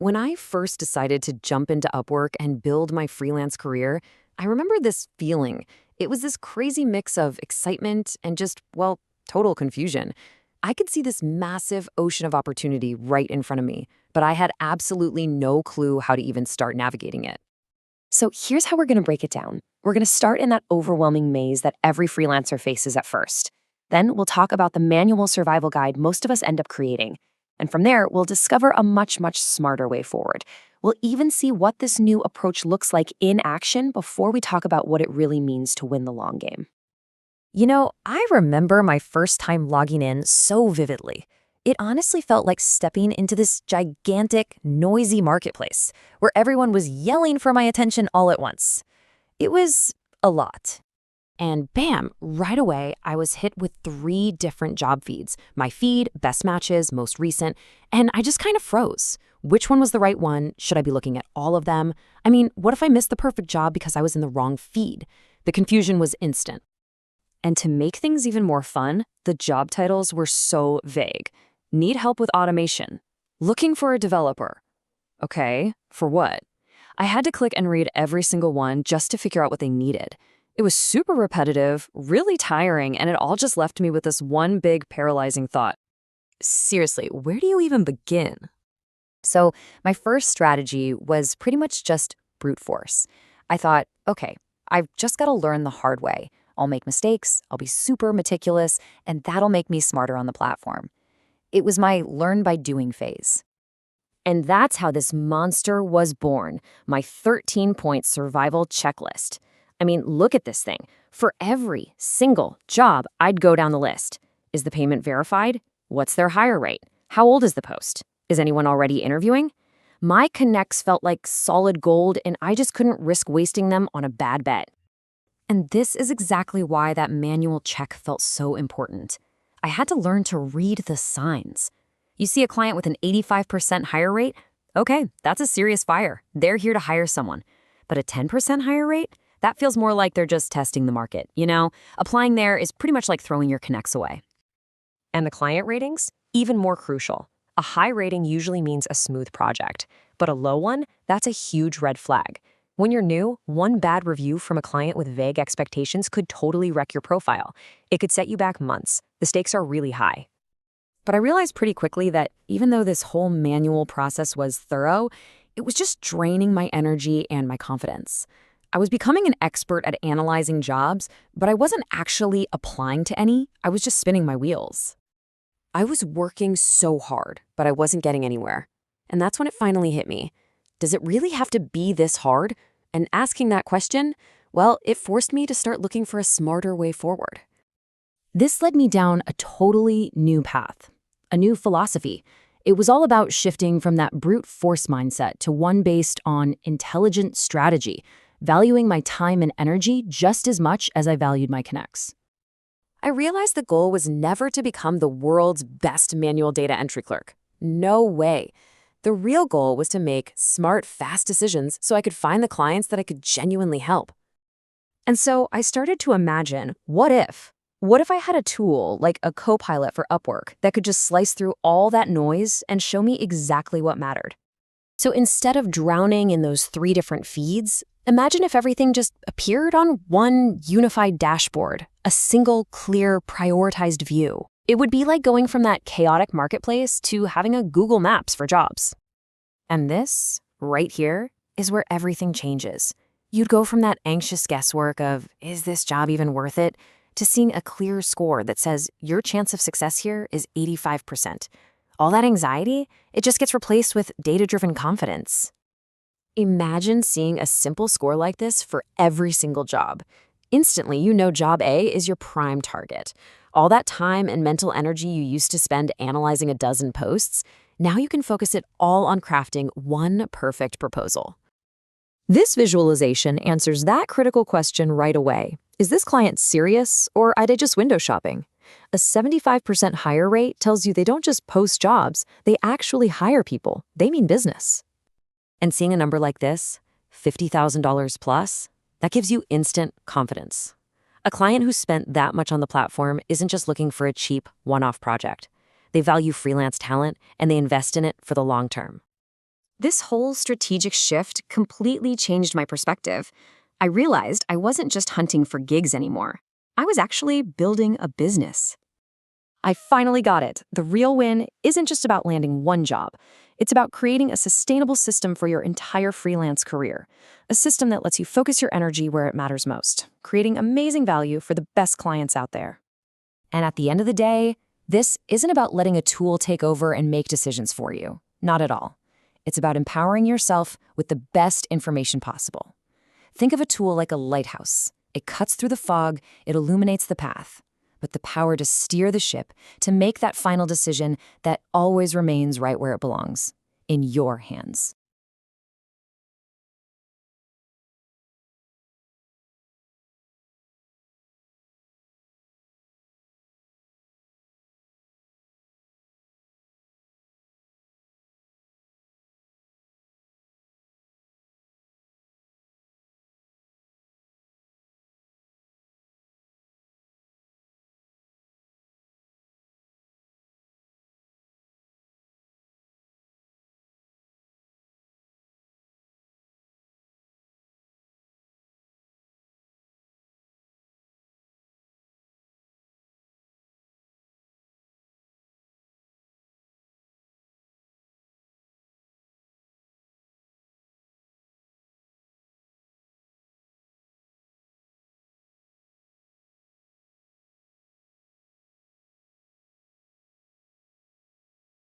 When I first decided to jump into Upwork and build my freelance career, I remember this feeling. It was this crazy mix of excitement and just, well, total confusion. I could see this massive ocean of opportunity right in front of me, but I had absolutely no clue how to even start navigating it. So here's how we're going to break it down. We're going to start in that overwhelming maze that every freelancer faces at first. Then we'll talk about the manual survival guide most of us end up creating. And from there, we'll discover a much smarter way forward. We'll even see what this new approach looks like in action before we talk about what it really means to win the long game. I remember my first time logging in so vividly. It honestly felt like stepping into this gigantic, noisy marketplace where everyone was yelling for my attention all at once. It was a lot. And bam, right away, I was hit with 3 different job feeds. My feed, best matches, most recent, and I just kind of froze. Which one was the right one? Should I be looking at all of them? I mean, what if I missed the perfect job because I was in the wrong feed? The confusion was instant. And to make things even more fun, the job titles were so vague. Need help with automation. Looking for a developer. Okay, for what? I had to click and read every single one just to figure out what they needed. It was super repetitive, really tiring, and it all just left me with this one big paralyzing thought. Seriously, where do you even begin? So my first strategy was pretty much just brute force. I thought, okay, I've just got to learn the hard way. I'll make mistakes, I'll be super meticulous, and that'll make me smarter on the platform. It was my learn by doing phase. And that's how this monster was born, my 13-point survival checklist. I mean, look at this thing. For every single job, I'd go down the list. Is the payment verified? What's their hire rate? How old is the post? Is anyone already interviewing? My connects felt like solid gold, and I just couldn't risk wasting them on a bad bet. And this is exactly why that manual check felt so important. I had to learn to read the signs. You see a client with an 85% hire rate? Okay, that's a serious buyer. They're here to hire someone. But a 10% hire rate? That feels more like they're just testing the market, Applying there is pretty much like throwing your connects away. And the client ratings? Even more crucial. A high rating usually means a smooth project, but a low one, that's a huge red flag. When you're new, one bad review from a client with vague expectations could totally wreck your profile. It could set you back months. The stakes are really high. But I realized pretty quickly that even though this whole manual process was thorough, it was just draining my energy and my confidence. I was becoming an expert at analyzing jobs, but I wasn't actually applying to any. I was just spinning my wheels. I was working so hard, but I wasn't getting anywhere. And that's when it finally hit me. Does it really have to be this hard? And asking that question, well, it forced me to start looking for a smarter way forward. This led me down a totally new path, a new philosophy. It was all about shifting from that brute force mindset to one based on intelligent strategy, valuing my time and energy just as much as I valued my connects. I realized the goal was never to become the world's best manual data entry clerk. No way. The real goal was to make smart, fast decisions so I could find the clients that I could genuinely help. And so I started to imagine, what if? What if I had a tool like a co-pilot for Upwork that could just slice through all that noise and show me exactly what mattered? So instead of drowning in those 3 different feeds, imagine if everything just appeared on one unified dashboard, a single, clear, prioritized view. It would be like going from that chaotic marketplace to having a Google Maps for jobs. And this, right here, is where everything changes. You'd go from that anxious guesswork of, is this job even worth it, to seeing a clear score that says your chance of success here is 85%. All that anxiety, it just gets replaced with data-driven confidence. Imagine seeing a simple score like this for every single job. Instantly, you know job A is your prime target. All that time and mental energy you used to spend analyzing a dozen posts, now you can focus it all on crafting one perfect proposal. This visualization answers that critical question right away. Is this client serious, or are they just window shopping? A 75% hire rate tells you they don't just post jobs, they actually hire people. They mean business. And seeing a number like this, $50,000 plus, that gives you instant confidence. A client who spent that much on the platform isn't just looking for a cheap, one-off project. They value freelance talent, and they invest in it for the long term. This whole strategic shift completely changed my perspective. I realized I wasn't just hunting for gigs anymore. I was actually building a business. I finally got it. The real win isn't just about landing one job. It's about creating a sustainable system for your entire freelance career. A system that lets you focus your energy where it matters most, creating amazing value for the best clients out there. And at the end of the day, this isn't about letting a tool take over and make decisions for you. Not at all. It's about empowering yourself with the best information possible. Think of a tool like a lighthouse. It cuts through the fog, it illuminates the path. But the power to steer the ship, to make that final decision that always remains right where it belongs, in your hands.